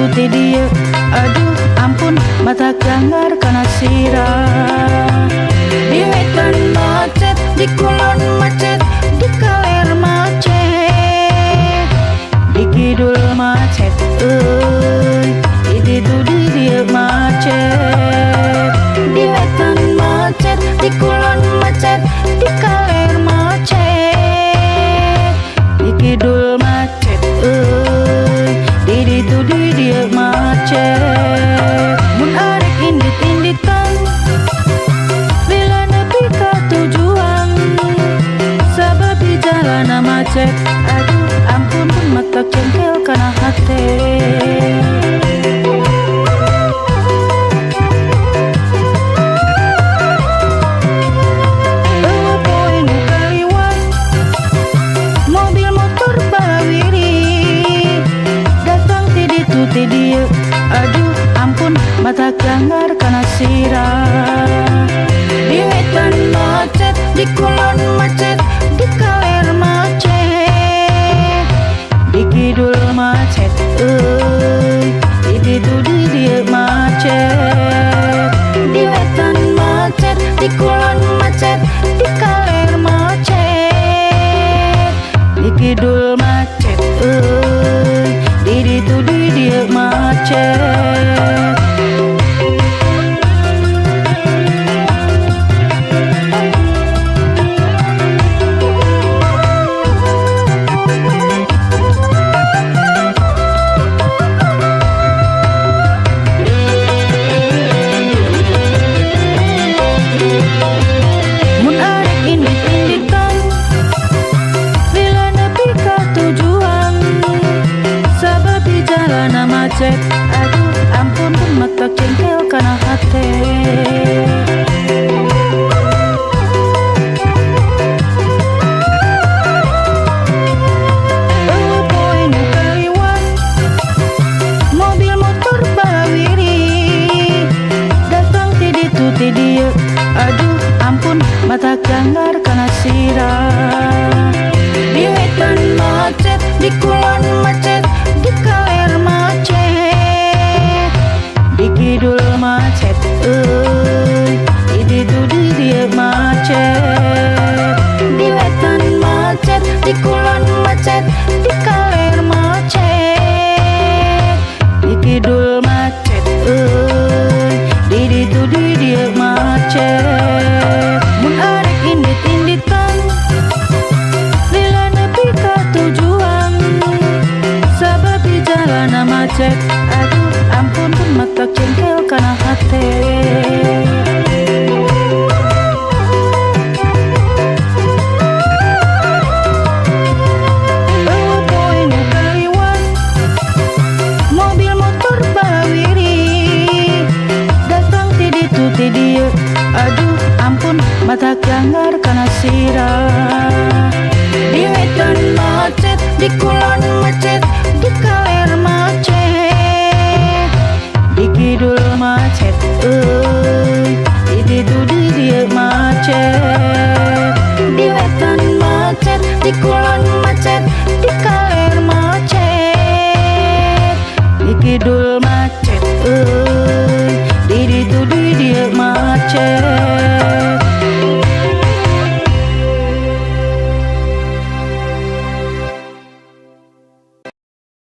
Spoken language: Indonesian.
tuti dia. Aduh ampun mata ganggar karena sirah. Di wetan macet, di kulon macet, di kaler macet, di kidul macet, di tudi dia macet. Di wetan macet, di kulon macet, di kaler macet, di kidul macet, di tudi dia macet. Mun arek indit-inditan bila nepi ka tujuan, sabab di jalanan macet. Aduh ampun pun mata cengkel kana hate. Dia, aduh ampun mata ganggar karena sirah. Di wetan macet, di kulon macet, di kaler macet, di kidul macet, di tudi dia macet. Di wetan macet, di kulon macet, di kaler macet, di kidul macet, di tudi dia macet. Mun arek indit-inditan bila nepi ka tujuan, sabab di jalanan macet. Aduh ampun pun mata cengkel karena hate. Poe nu kaliwat, mobil motor balawiri, datang ti ditu ti dia. Aduh ampun mata ganggar karena sirah. Di wetan macet, di kulon macet, di kaler macet, di kidul macet, di tudi dia macet. Di wetan macet, di kulon macet, di kaler macet, di kidul macet, di tudi dia macet. Mun arek indit-inditan bila nepi ka tujuan, sabab di jalanan macet. Aduh ampun pun mata cengkel karena hate.